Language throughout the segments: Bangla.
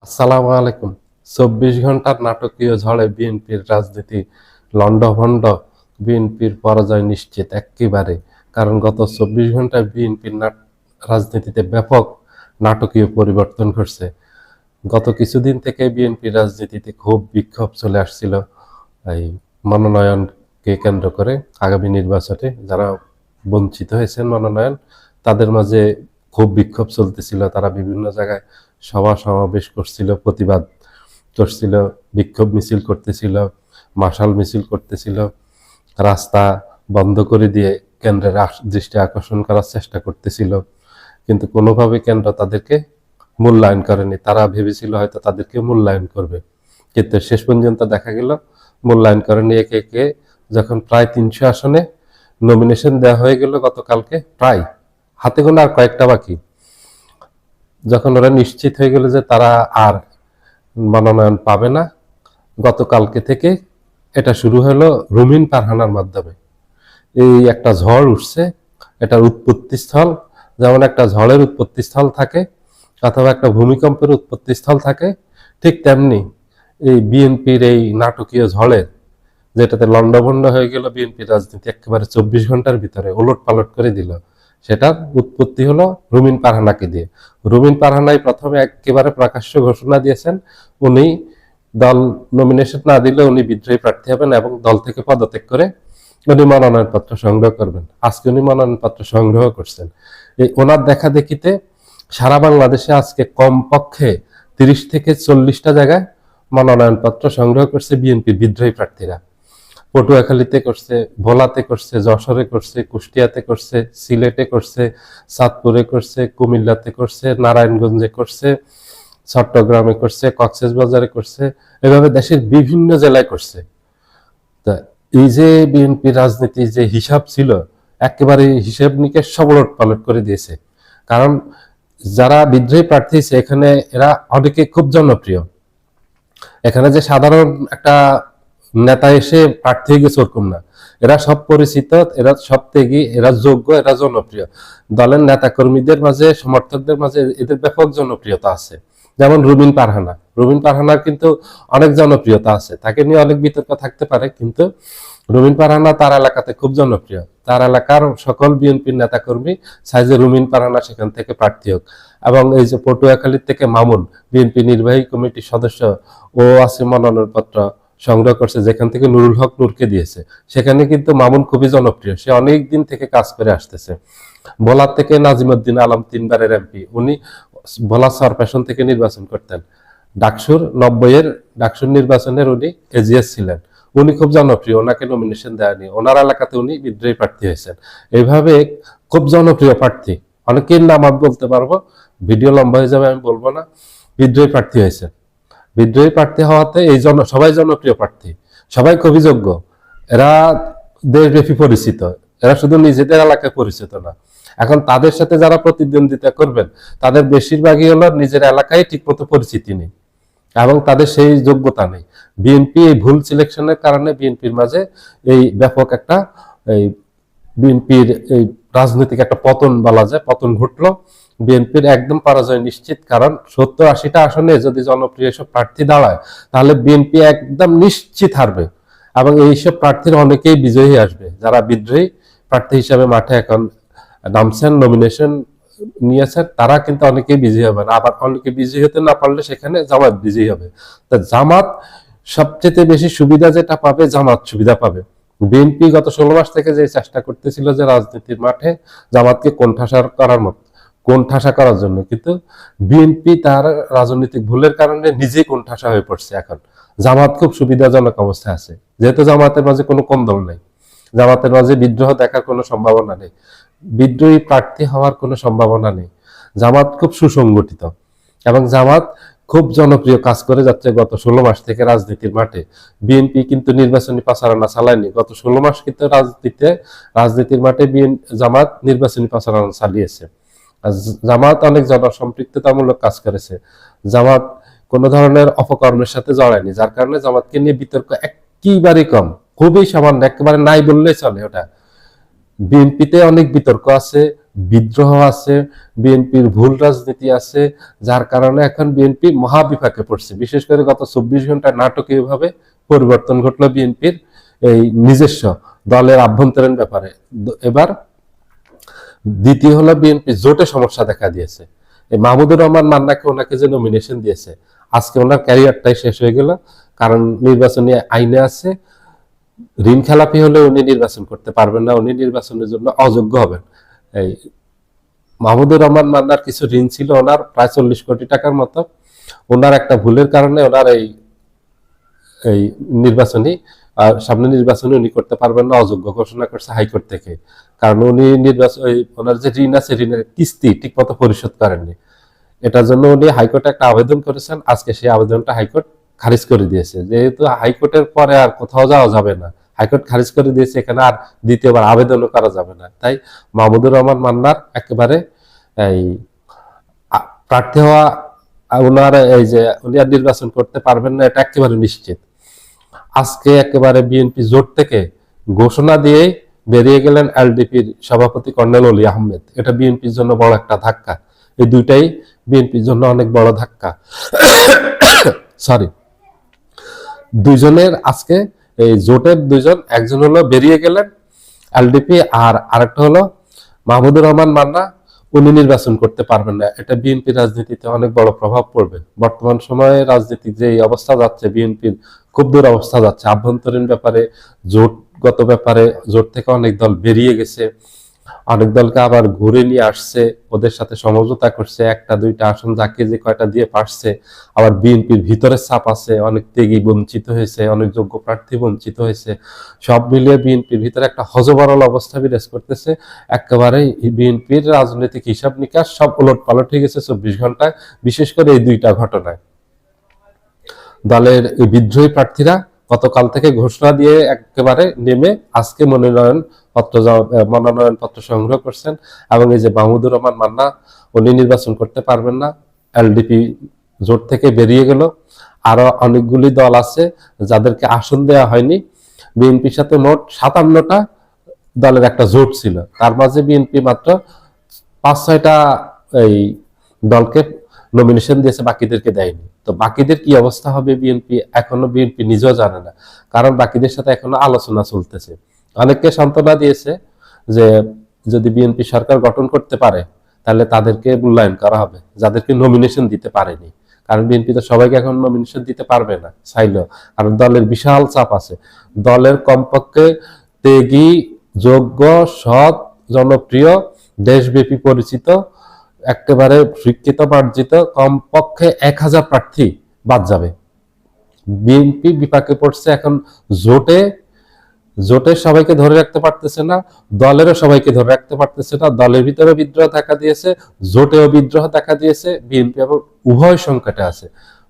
আসসালামু আলাইকুম। ২৪ ঘন্টার নাটকীয় ঝড়ে বিএনপির রাজনীতি লন্ডভন্ড, বিএনপির পরাজয় নিশ্চিত এক্কেবারে। কারণ গত ২৪ ঘন্টায় বিএনপির রাজনীতিতে ব্যাপক নাটকীয় পরিবর্তন ঘটছে। গত কিছুদিন থেকে বিএনপির রাজনীতিতে খুব বিক্ষোভ চলে আসছিল এই মনোনয়নকে কেন্দ্র করে। আগামী নির্বাচনে যারা বঞ্চিত হয়েছেন মনোনয়ন, তাদের মাঝে খুব বিক্ষোভ চলতেছিল। তারা বিভিন্ন জায়গায় সভা সমাবেশ করছিল, প্রতিবাদ করছিল, বিক্ষোভ মিছিল করতেছিল, মাশাল মিছিল করতেছিল, রাস্তা বন্ধ করে দিয়ে কেন্দ্রের দৃষ্টি আকর্ষণ করার চেষ্টা করতেছিল। কিন্তু কোনোভাবে কেন্দ্র তাদেরকে মূল্যায়ন করেনি। তারা ভেবেছিল হয়তো তাদেরকে মূল্যায়ন করবে, কিন্তু শেষ পর্যন্ত দেখা গেল মূল্যায়ন করেনি। একে একে যখন প্রায় ৩০০ আসনে নমিনেশন দেওয়া হয়ে গেল গতকালকে, প্রায় হাতে গোনা আর কয়েকটা বাকি, যখন ওরা নিশ্চিত হয়ে গেল যে তারা আর মনোনয়ন পাবে না, গতকালকে থেকে এটা শুরু হলো রুমিন পারহানার মাধ্যমে। এই একটা ঝড় উঠছে, এটার উৎপত্তিস্থল যেমন একটা ঝড়ের উৎপত্তিস্থল থাকে অথবা একটা ভূমিকম্পের উৎপত্তিস্থল থাকে, ঠিক তেমনি এই বিএনপির এই নাটকীয় ঝড়ের, যেটাতে লন্ডভন্ড হয়ে গেল বিএনপির রাজনীতি, একেবারে ২৪ ঘন্টার ভিতরে ওলট পালট করে দিল। সেটার উৎপত্তি হলো রুমিন পারহানাকে দিয়ে। রুমিন পারহানাই প্রথমে একেবারে প্রকাশ্য ঘোষণা দিয়েছেন উনি দল নমিনেশন না দিলে উনি বিদ্রোহী প্রার্থী হবেন এবং দল থেকে পদত্যাগ করে উনি মনোনয়নপত্র সংগ্রহ করবেন। আজকে উনি মনোনয়নপত্র সংগ্রহ করছেন। এই ওনার দেখা দেখিতে সারা বাংলাদেশে আজকে কমপক্ষে ৩০ থেকে ৪০টা জায়গায় মনোনয়নপত্র সংগ্রহ করছে বিএনপির বিদ্রোহী প্রার্থীরা। পটুয়াখালীতে করছে, ভোলাতে করছে, যশোরে করছে, কুষ্টিয়াতে করছে, সিলেটে করছে, চাঁদপুরে করছে, কুমিল্লাতে করছে, নারায়ণগঞ্জে করছে, চট্টগ্রামে করছে, কক্সবাজারে করছে, এভাবে দেশের বিভিন্ন জেলায় করছে। তা এই যে বিএনপি রাজনীতির যে হিসাব ছিল, একেবারে হিসাব নিকেশ সব উলট পালট করে দিয়েছে। কারণ যারা বিদ্রোহী প্রার্থী এখানে এরা অনেকে খুব জনপ্রিয়। এখানে যে সাধারণ একটা নেতা এসে প্রার্থী হয়ে গেছে ওরকম না, এরা সব পরিচিত, এরা সব ত্যাগী, এরা যোগ্য, এরা জনপ্রিয়। দলের নেতা কর্মীদের মাঝে, সমর্থকদের মাঝে এদের ব্যাপক জনপ্রিয়তা আছে। যেমন রুমিন পারহানা, রুমিন পারহানার কিন্তু অনেক জনপ্রিয়তা আছে, তাকে নিয়ে অনেক বিতর্ক থাকতে পারে, কিন্তু রুমিন পারহানা তার এলাকাতে খুব জনপ্রিয়। তার এলাকার সকল বিএনপির নেতা কর্মী চায় যে রুমিন পারহানা সেখান থেকে প্রার্থী হোক। এবং এই যে পটুয়াখালীর থেকে মামুন, বিএনপি নির্বাহী কমিটির সদস্য, ও আছে মনোনয়নপত্র সংগ্রহ করছে, যেখান থেকে নুরুল হক নূরকে দিয়েছে। সেখানে কিন্তু মামুন খুবই জনপ্রিয়, সে অনেক দিন থেকে কাজ করে আসতেছে। ভোলা থেকে নাজিমউদ্দিন আলম ৩ বারের এমপি, উনি ভোলা চরপেশন থেকে নির্বাচন করতেন। ডাকসুর ৯০-এর ডাকসুর নির্বাচনের উনি এজিএস ছিলেন, উনি খুব জনপ্রিয়, ওনাকে নমিনেশন দেয়নি, ওনার এলাকাতে উনি বিদ্রোহী প্রার্থী হয়েছেন। এইভাবে খুব জনপ্রিয় প্রার্থী, অনেকের নাম আমি বলতে পারবো, ভিডিও লম্বা হয়ে যাবে, আমি বলবো না, বিদ্রোহী প্রার্থী হয়েছেন। বিদ্রোহী প্রার্থী হওয়াতে এই সবাই জনপ্রিয় প্রার্থী, সবাই খুবই যোগ্য, এরা দেশব্যাপী পরিচিত, এরা শুধু নিজেদের এলাকায় পরিচিত না। এখন তাদের সাথে যারা প্রতিদ্বন্দ্বিতা করবেন তাদের বেশিরভাগই হলো নিজের এলাকায় ঠিকমতো পরিচিতি নেই এবং তাদের সেই যোগ্যতা নেই। বিএনপি এই ভুল সিলেকশনের কারণে বিএনপির মাঝে এই ব্যাপক একটা এই বিএনপির এই রাজনৈতিক একটা পতন বলা যায়, পতন ঘটলো। বিএনপির একদম পরাজয় নিশ্চিত, কারণ ৭০-৮০টা আসনে যদি জনপ্রিয় এসব প্রার্থী দাঁড়ায় তাহলে বিএনপি একদম নিশ্চিত হারবে এবং এইসব প্রার্থীর অনেকেই বিজয়ী আসবে। যারা বিদ্রোহী প্রার্থী হিসাবে মাঠে এখন নামছেন, নমিনেশন নিয়েছেন, তারা কিন্তু অনেকেই বিজয়ী হবে না। আবার অনেকে বিজয়ী হতে না পারলে সেখানে জামাত বিজয়ী হবে। তা জামাত সবচেয়ে বেশি সুবিধা যেটা পাবে, জামাত সুবিধা পাবে। বিএনপি গত ১৬ মাস থেকে যে চেষ্টা করতেছিল যে রাজনীতির মাঠে জামাতকে কোণঠাসা করার জন্য, কিন্তু বিএনপি তার রাজনৈতিক ভুলের কারণে নিজেই কোণঠাসা হয়ে পড়ছে। এখন জামাত খুব সুবিধাজনক অবস্থায় আছে, যেহেতু জামাতের মাঝে কোনো কোন্দল নেই, জামাতের মাঝে বিদ্রোহ দেখার কোনো সম্ভাবনা নেই, বিদ্রোহী প্রার্থী হওয়ার কোনো সম্ভাবনা নেই। জামাত খুব সুসংগঠিত এবং জামাত খুব জনপ্রিয় কাজ করে যাচ্ছে গত ১৬ মাস থেকে রাজনীতির মাঠে। বিএনপি কিন্তু নির্বাচনী প্রচারণা চালায়নি গত ১৬ মাস, কিন্তু রাজনীতির মাঠে জামাত নির্বাচনী প্রচারণা চালিয়েছে। জামাত অনেক জনসম্পৃক্ততামূলক কাজ করেছে, জামাত কোনো ধরনের অপকর্মের সাথে জড়ায়নি, যার কারণে জামাতকে নিয়ে বিতর্ক একেবারে কম, খুবই সামান্য, একেবারে নাই বললেই চলে। ওটা বিএনপিতে অনেক বিতর্ক আছে, বিদ্রোহ আছে, বিএনপির ভুল রাজনীতি আছে, যার কারণে এখন বিএনপি মহাবিপাকে পড়ছে। বিশেষ করে গত 24 ঘন্টায় নাটকীয়ভাবে পরিবর্তন ঘটলো বিএনপির এই নিজস্ব দলের আভ্যন্তরীণ ব্যাপারে। এবার দ্বিতীয় হলো বিএনপি জোটে সমস্যা দেখা দিয়েছে। এই মাহমুদুর রহমান মান্নাকে ওনাকে যে নমিনেশন দিয়েছে, আজকে ওনার ক্যারিয়ারটাই শেষ হয়ে গেল। কারণ নির্বাচনী আইনে আছে ঋণ খেলাপি হলে উনি নির্বাচন করতে পারবেন না, উনি নির্বাচনের জন্য অযোগ্য হবেন। এই মাহমুদুর রহমান মান্নার কিছু ঋণ ছিল ওনার প্রায় 40 কোটি টাকার মতো। ওনার একটা ভুলের কারণে ওনার এই এই নির্বাচনী সামনে নির্বাচনে উনি করতে পারবেন না, অযোগ্য ঘোষণা করছে হাইকোর্ট থেকে। কারণ উনি নির্বাচন ওনার যে ঋণ আছে, ঋণের কিস্তি ঠিক মতো পরিশোধ করেননি। এটার জন্য উনি হাইকোর্টে একটা আবেদন করেছেন। আজকে সেই আবেদনটা হাইকোর্ট খারিজ করে দিয়েছে। যেহেতু হাইকোর্টের পরে আর কোথাও যাওয়া যাবে না, হাইকোর্ট খারিজ করে দিয়েছে, এখানে আর দ্বিতীয়বার আবেদনও করা যাবে না। তাই মাহমুদুর রহমান মান্নার একেবারে এই প্রার্থী হওয়া, ওনার এই যে উনি আর নির্বাচন করতে পারবেন না, এটা একেবারে নিশ্চিত। আজকে একেবারে বিএনপি জোট থেকে ঘোষণা দিয়ে বেরিয়ে গেলেন এলডিপির সভাপতি কর্নেল অলি আহমেদ। এটা বিএনপির জন্য বড় একটা ধাক্কা। এই দুইটাই বিএনপির জন্য অনেক বড় ধাক্কা। সরি, দুইজনের আজকে এই জোটের দুইজন, একজন হলো বেরিয়ে গেলেন এলডিপি, আর আরেকটা হলো মাহমুদুর রহমান মান্না, উনি নির্বাচন করতে পারবেন না। এটা বিএনপি রাজনীতিতে অনেক বড় প্রভাব পড়বে। বর্তমান সময়ে রাজনীতির যে অবস্থা যাচ্ছে, বিএনপির খুব দূর অবস্থা যাচ্ছে। আভ্যন্তরীণ ব্যাপারে, জোটগত ব্যাপারে জোট থেকে অনেক দল বেরিয়ে গেছে, অনেক দলকে আবার ঘুরে নিয়ে আসছে, ওদের সাথে সমঝোতা করছে, একটা দুইটা আসন যাকে যে কয়টা দিয়ে পারছে। আবার বিএনপির ভিতরে চাপ আছে, অনেক ত্যাগী বঞ্চিত হয়েছে, অনেক যোগ্য প্রার্থী বঞ্চিত হয়েছে। সব মিলিয়ে বিএনপির ভিতরে একটা হযবরল অবস্থা বিরাজ করতেছে। একেবারে বিএনপির রাজনৈতিক হিসাব নিকাশ সব উলট পালট হয়ে গেছে 24 ঘন্টায়, বিশেষ করে এই দুইটা ঘটনায়। দলের বিদ্রোহী প্রার্থীরা গতকাল থেকে ঘোষণা দিয়ে একেবারে নেমে আজকে মনোনয়ন পত্র সংগ্রহ করছেন। এবং এই যে মাহমুদুর রহমান মান্না, উনি নির্বাচন করতে পারবেন না, এলডিপি জোট থেকে বেরিয়ে গেল। আরো অনেকগুলি দল আছে যাদেরকে আসন দেওয়া হয়নি। বিএনপির সাথে মোট 57টা দলের একটা জোট ছিল, তার মাঝে বিএনপি মাত্র 5-6টা এই দলকে নমিনেশন দিয়েছে, বাকিদেরকে দেয়নি। তো বাকিদের কি অবস্থা হবে বিএনপি এখনো বিএনপি নিজেও জানে না, কারণ বাকিদের সাথে এখনো আলোচনা চলতেছে। অনেককে সান্ত্বনা দিয়েছে যে যদি বিএনপি সরকার গঠন করতে পারে তাহলে তাদেরকে মূল্যায়ন করা হবে, যাদেরকে নমিনেশন দিতে পারেনি। কারণ বিএনপি তো সবাইকে এখন নমিনেশন দিতে পারবে না চাইলেও, কারণ দলের বিশাল চাপ আছে। দলের কমপক্ষে ত্যাগী, যোগ্য, সৎ, জনপ্রিয়, দেশব্যাপী পরিচিত, একেবারে শিক্ষিত মার্জিত কমপক্ষে 1000 প্রার্থী বাদ যাবে। বিএনপি বিপাকে পড়ছে এখন। জোটে জোটে সবাইকে ধরে রাখতে পারতেছে না, দলেরও সবাইকে ধরে রাখতে পারতেছে না। দলের ভিতরে বিদ্রোহ দেখা দিয়েছে, জোটেও বিদ্রোহ দেখা দিয়েছে। বিএনপি এখন উভয় সংকটে আছে,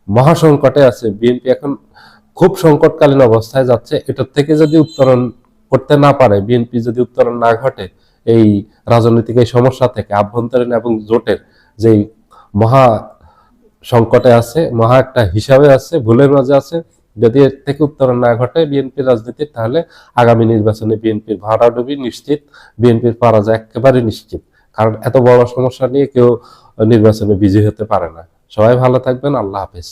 মহাসংকটে আছে। বিএনপি এখন খুব সংকটকালীন অবস্থায় যাচ্ছে। এটার থেকে যদি উত্তরণ করতে না পারে, বিএনপি যদি উত্তরণ না ঘটে এই রাজনৈতিক এই সমস্যা থেকে, আভ্যন্তরীণ এবং জোটের যেই মহা সংকটে আছে, মহা একটা হিসাবে আছে, ভুলের মাঝে আছে, যদি এর থেকে উত্তরণ না ঘটে বিএনপির রাজনীতির, তাহলে আগামী নির্বাচনে বিএনপির ভাড়াডুবি নিশ্চিত, বিএনপির পরাজয় একেবারে নিশ্চিত। কারণ এত বড় সমস্যা নিয়ে কেউ নির্বাচনে বিজয়ী হতে পারে না। সবাই ভালো থাকবেন, আল্লাহ হাফেজ।